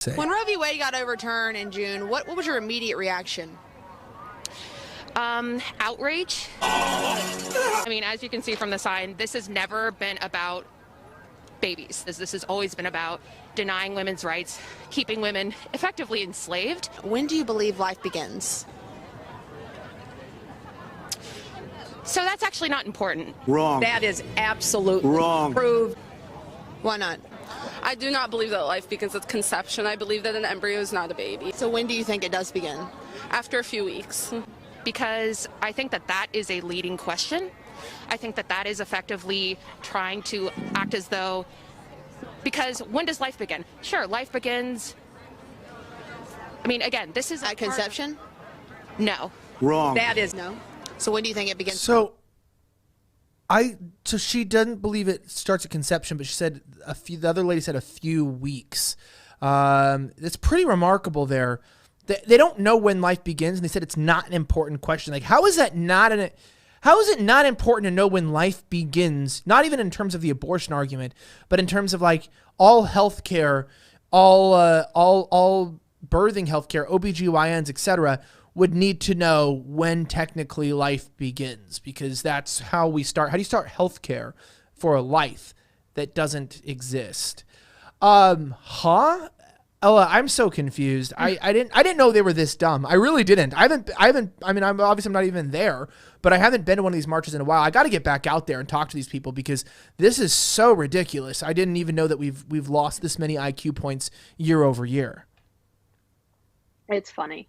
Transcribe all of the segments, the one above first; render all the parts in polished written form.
say. When Roe v. Wade got overturned in June, what was your immediate reaction? Outrage. I mean, as you can see from the sign, this has never been about babies. This has always been about denying women's rights, keeping women effectively enslaved. When do you believe life begins? So that's actually not important. Wrong. That is absolutely Wrong. proved. Why not? I do not believe that life begins with conception. I believe that an embryo is not a baby. So when do you think it does begin? After a few weeks. Because I think that that is a leading question. I think that that is effectively trying to act as though, because when does life begin? Sure, life begins, I mean, again, this is At conception? No. Wrong. That is No. So when do you think it begins? So she doesn't believe it starts at conception, but she said the other lady said a few weeks. It's pretty remarkable there. They don't know when life begins, and they said it's not an important question. Like, how is it not important to know when life begins? Not even in terms of the abortion argument, but in terms of like all healthcare, all birthing healthcare, OBGYNs, etc., would need to know when technically life begins, because that's how we start. How do you start healthcare for a life that doesn't exist? Ella, I'm so confused. I didn't know they were this dumb. I really didn't. I mean, I'm not even there, but I haven't been to one of these marches in a while. I got to get back out there and talk to these people because this is so ridiculous. I didn't even know that we've lost this many IQ points year over year. It's funny.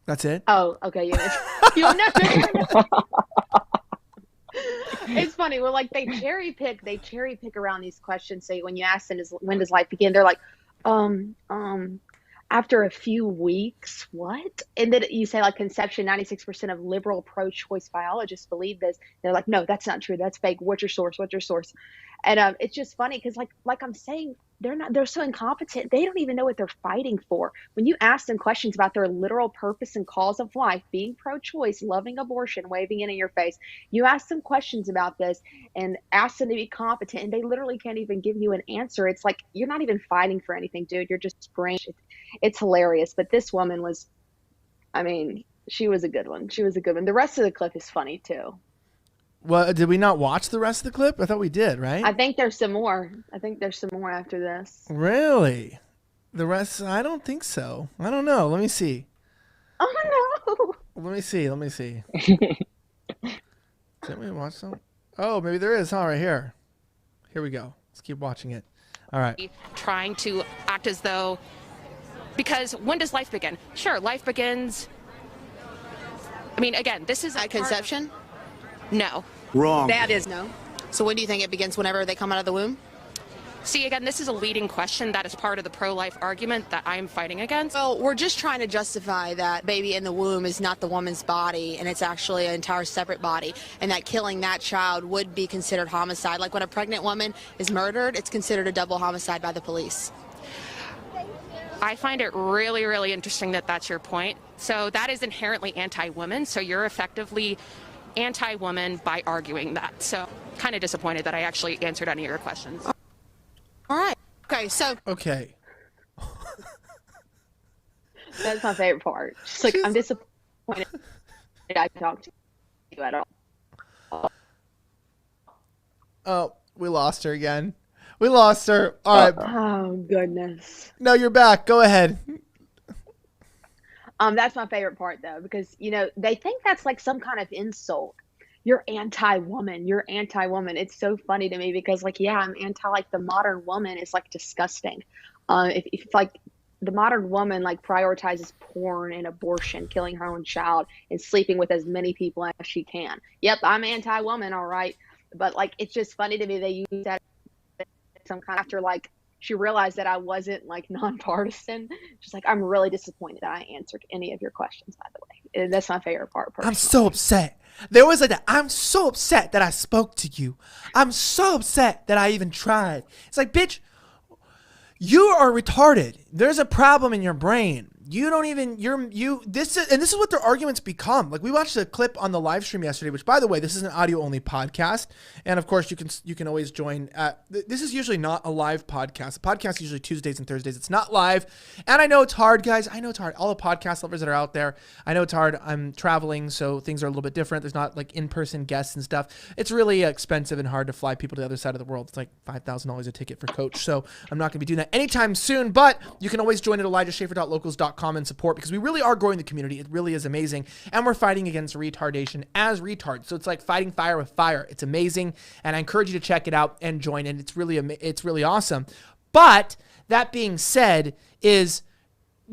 That's it? Oh, okay. You know. It's funny. Well, like they cherry pick around these questions. Say when you ask them, when does life begin? They're like, after a few weeks. What? And then you say like conception. 96% of liberal pro-choice biologists believe this. They're like, no, that's not true. That's fake. What's your source? What's your source? And it's just funny because like I'm saying, they're so incompetent. They don't even know what they're fighting for. When you ask them questions about their literal purpose and cause of life, being pro-choice, loving abortion, waving it in your face, you ask them questions about this and ask them to be competent, and they literally can't even give you an answer. It's like you're not even fighting for anything, dude. You're just spraying. It's hilarious. But this woman was, I mean, she was a good one. She was a good one. The rest of the clip is funny too. Well, did we not watch the rest of the clip? I thought we did, right? I think there's some more. After this. Really? The rest? I don't think so. I don't know. Let me see. Oh no. Let me see. Didn't we watch some? Oh, maybe there is. Right here. Here we go. Let's keep watching it. All right. Trying to act as though, because when does life begin? Sure, life begins, I mean, again, this is At conception? No. Wrong. that is No. So when do you think it begins? Whenever they come out of the womb? See, again, this is a leading question that is part of the pro-life argument that I'm fighting against. Well, we're just trying to justify that baby in the womb is not the woman's body and it's actually an entire separate body, and that killing that child would be considered homicide. Like when a pregnant woman is murdered, it's considered a double homicide by the police. I find it really, really interesting that that's your point. So that is inherently anti-woman. So you're effectively anti-woman by arguing that. So kind of disappointed that I actually answered any of your questions. All right. Okay, so. Okay. That's my favorite part. Just like, I'm disappointed that I talked to you at all. Oh, we lost her again. We lost her. All right. Oh goodness. No, you're back. Go ahead. That's my favorite part though, because they think that's like some kind of insult. You're anti-woman. You're anti-woman. It's so funny to me because like, yeah, I'm anti like the modern woman is like disgusting. If like the modern woman like prioritizes porn and abortion, killing her own child and sleeping with as many people as she can. Yep, I'm anti-woman, all right. But like, it's just funny to me they use that some kind after like she realized that I wasn't like nonpartisan. She's like, I'm really disappointed that I answered any of your questions, by the way. And that's my favorite part. Personally. I'm so upset. There was like that. I'm so upset that I spoke to you. I'm so upset that I even tried. It's like, bitch, you are retarded. There's a problem in your brain. You don't even, this is what their arguments become. Like, we watched a clip on the live stream yesterday, which, by the way, this is an audio only podcast. And of course you can always join this is usually not a live podcast. The podcast is usually Tuesdays and Thursdays. It's not live. And I know it's hard, guys. I know it's hard. All the podcast lovers that are out there, I know it's hard. I'm traveling, so things are a little bit different. There's not like in-person guests and stuff. It's really expensive and hard to fly people to the other side of the world. It's like $5,000 a ticket for coach. So I'm not going to be doing that anytime soon, but you can always join at ElijahSchaefer.locals.com and support, because we really are growing the community. It really is amazing. And we're fighting against retardation as retards. So it's like fighting fire with fire. It's amazing. And I encourage you to check it out and join. And it's really awesome. But that being said, this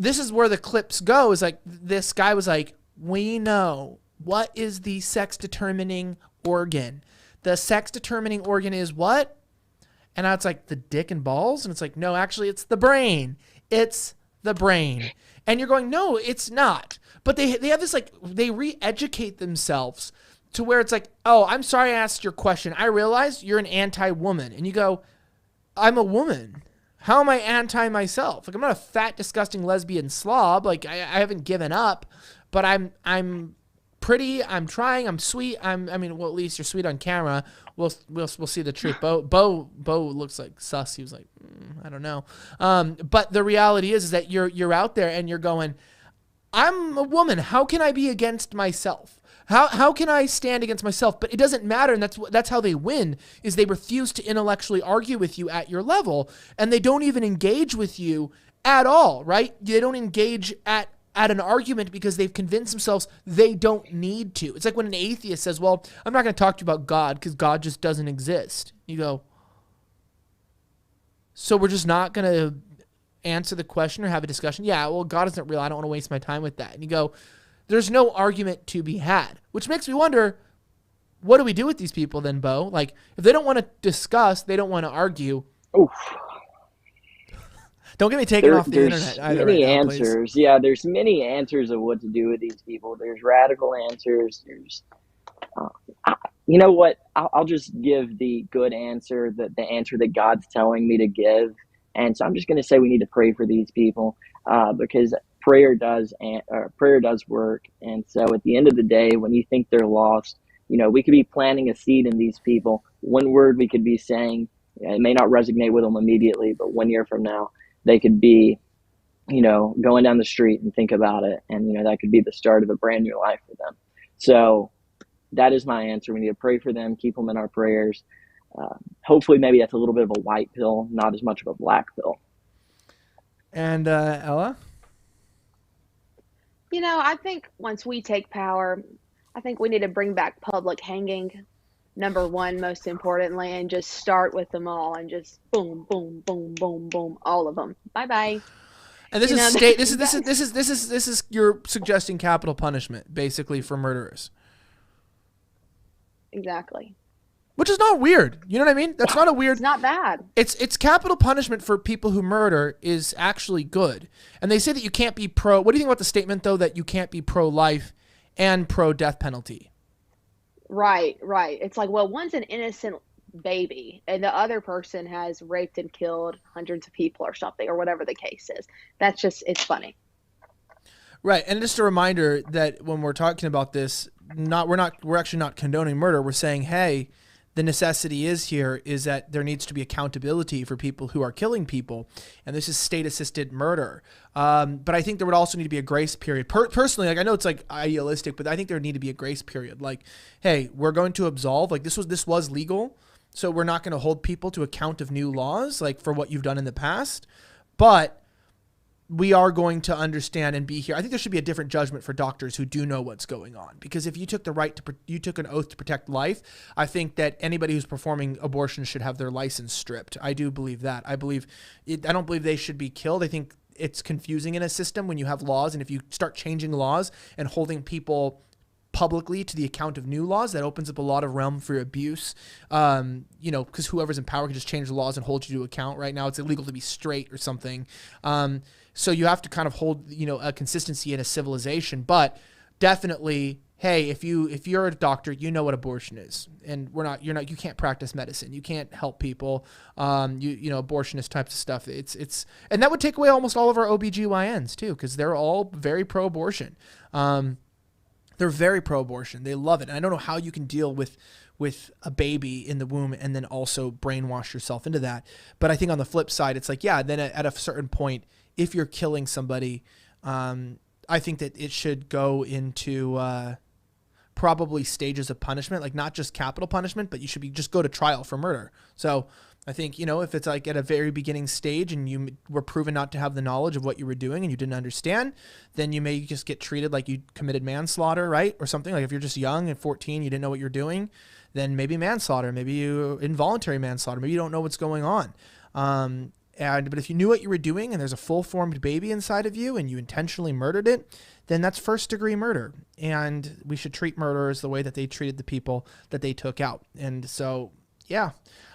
is where the clips go, is like, this guy was like, we know what is the sex determining organ. The sex determining organ is what? And now it's like the dick and balls. And it's like, no, actually it's the brain. It's the brain. And you're going, no, it's not. But they have this, like, they re-educate themselves to where it's like, oh, I'm sorry I asked your question. I realized you're an anti-woman. And you go, I'm a woman. How am I anti myself? Like, I'm not a fat, disgusting lesbian slob. Like, I haven't given up, but I'm pretty. I'm trying. I'm sweet. I mean, well, at least you're sweet on camera. We'll see the truth. Bo looks like sus. He was like, I don't know. But the reality is that you're out there and you're going, I'm a woman. How can I be against myself? How can I stand against myself? But it doesn't matter, and that's how they win, is they refuse to intellectually argue with you at your level, and they don't even engage with you at all, right? They don't engage at an argument because they've convinced themselves they don't need to. It's like when an atheist says, well, I'm not going to talk to you about God because God just doesn't exist. You go, so we're just not going to answer the question or have a discussion? Yeah, well, God isn't real. I don't want to waste my time with that. And you go, there's no argument to be had, which makes me wonder, what do we do with these people then, Bo? Like, if they don't want to discuss, they don't want to argue. Oof. Don't get me taken off the internet either. There's many right now, answers. please. Yeah, there's many answers of what to do with these people. There's radical answers. There's, you know what? I'll just give the good answer, the answer that God's telling me to give. And so I'm just going to say we need to pray for these people because prayer does work. And so at the end of the day, when you think they're lost, you know, we could be planting a seed in these people. One word we could be saying, it may not resonate with them immediately, but 1 year from now, they could be, you know, going down the street and think about it. And, you know, that could be the start of a brand new life for them. So that is my answer. We need to pray for them, keep them in our prayers. Hopefully maybe that's a little bit of a white pill, not as much of a black pill. And Ella? You know, I think once we take power, I think we need to bring back public hanging, number one, most importantly, and just start with them all and just boom, boom, boom, boom, boom, all of them. Bye-bye. And this is state. This is you're suggesting capital punishment basically for murderers. Exactly. Which is not weird. You know what I mean? That's not a weird. It's not bad. It's capital punishment for people who murder is actually good. And they say that you can't be pro. What do you think about the statement though that you can't be pro-life and pro-death penalty? Right. It's like, well, one's an innocent baby and the other person has raped and killed hundreds of people or something, or whatever the case is. That's just, it's funny. Right. And just a reminder that when we're talking about this, we're actually not condoning murder. We're saying, hey, the necessity is that there needs to be accountability for people who are killing people. And this is state-assisted murder. But I think there would also need to be a grace period. Personally, like, I know it's like idealistic, but I think there would need to be a grace period. Like, hey, we're going to absolve. Like, this was legal, so we're not going to hold people to account of new laws, like for what you've done in the past. But we are going to understand and be here. I think there should be a different judgment for doctors who do know what's going on. Because if you took you took an oath to protect life, I think that anybody who's performing abortion should have their license stripped. I do believe that. I don't believe they should be killed. I think it's confusing in a system when you have laws, and if you start changing laws and holding people publicly to the account of new laws, that opens up a lot of realm for abuse. You know, because whoever's in power can just change the laws and hold you to account. Right now, it's illegal to be straight or something. So you have to kind of hold, you know, a consistency in a civilization, but definitely, hey, if you're a doctor, you know what abortion is, and you can't practice medicine, you can't help people, abortionist types of stuff. And that would take away almost all of our OBGYNs too, because they're all very pro-abortion. They're very pro-abortion. They love it. And I don't know how you can deal with a baby in the womb and then also brainwash yourself into that. But I think on the flip side, it's like, yeah, then at a certain point, if you're killing somebody, I think that it should go into probably stages of punishment, like not just capital punishment, but you should just go to trial for murder. So I think, if it's like at a very beginning stage and you were proven not to have the knowledge of what you were doing and you didn't understand, then you may just get treated like you committed manslaughter, right? Or something. Like if you're just young at 14, you didn't know what you're doing, then maybe manslaughter, maybe you involuntary manslaughter, maybe you don't know what's going on. But if you knew what you were doing and there's a full-formed baby inside of you and you intentionally murdered it, then that's first-degree murder. And we should treat murderers the way that they treated the people that they took out. And so, yeah,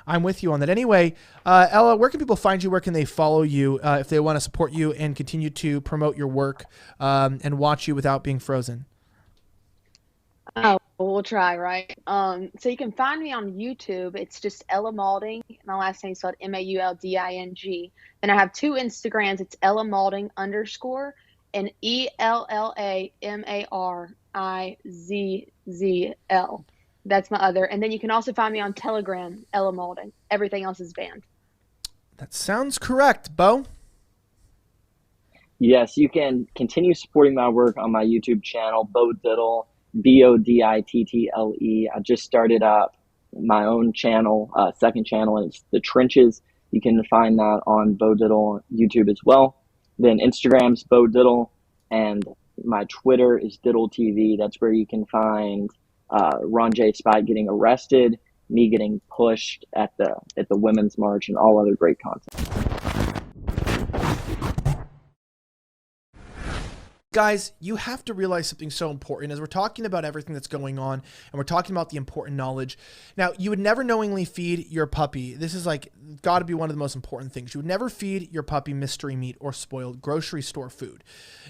I'm with you on that. Anyway, Ella, where can people find you? Where can they follow you if they want to support you and continue to promote your work and watch you without being frozen? Oh, we'll try, right? So you can find me on YouTube. It's just Ella Maulding. My last name is spelled Maulding. Then I have 2 Instagrams. It's Ella Maulding _ and ELLAMARIZZL. That's my other. And then you can also find me on Telegram, Ella Maulding. Everything else is banned. That sounds correct, Bo. Yes, you can continue supporting my work on my YouTube channel, Bo Diddle, BODITTLE. I just started up my own channel, second channel, and it's The Trenches. You can find that on Bo Diddle YouTube as well. Then Instagram's Bo Diddle, and my Twitter is Diddle TV. That's where you can find Ron J. Spike getting arrested, me getting pushed at the Women's March, and all other great content. Guys, you have to realize something so important as we're talking about everything that's going on and we're talking about the important knowledge. Now, you would never knowingly feed your puppy. This is like got to be one of the most important things. You would never feed your puppy mystery meat or spoiled grocery store food.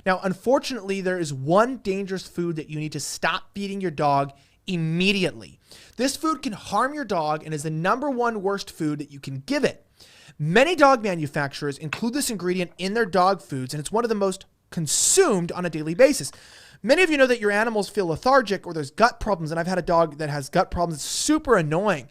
Now, unfortunately, there is one dangerous food that you need to stop feeding your dog immediately. This food can harm your dog and is the #1 worst food that you can give it. Many dog manufacturers include this ingredient in their dog foods, and it's one of the most consumed on a daily basis. Many of you know that your animals feel lethargic or there's gut problems, and I've had a dog that has gut problems. It's super annoying.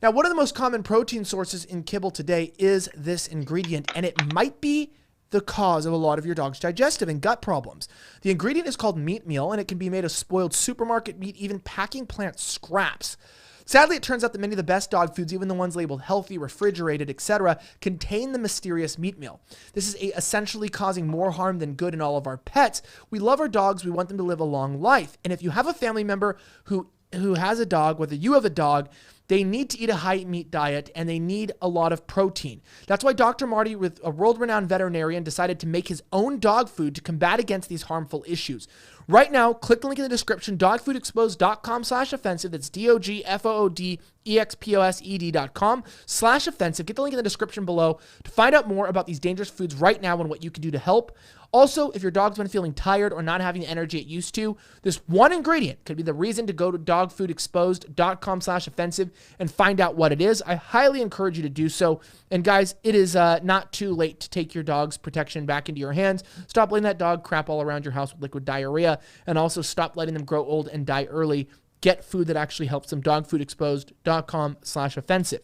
Now, one of the most common protein sources in kibble today is this ingredient, and it might be the cause of a lot of your dog's digestive and gut problems. The ingredient is called meat meal, and it can be made of spoiled supermarket meat, even packing plant scraps. Sadly, it turns out that many of the best dog foods, even the ones labeled healthy, refrigerated, etc., contain the mysterious meat meal. This is essentially causing more harm than good in all of our pets. We love our dogs. We want them to live a long life. And if you have a family member who has a dog, whether you have a dog, they need to eat a high meat diet and they need a lot of protein. That's why Dr. Marty, with a world-renowned veterinarian, decided to make his own dog food to combat against these harmful issues. Right now, click the link in the description, dogfoodexposed.com/offensive. That's DOGFOODEXPOSED.com/offensive. Get the link in the description below to find out more about these dangerous foods right now and what you can do to help. Also, if your dog's been feeling tired or not having the energy it used to, this one ingredient could be the reason to go to dogfoodexposed.com/offensive and find out what it is. I highly encourage you to do so. And guys, it is not too late to take your dog's protection back into your hands. Stop letting that dog crap all around your house with liquid diarrhea, and also stop letting them grow old and die early. Get food that actually helps them. Dogfoodexposed.com/offensive.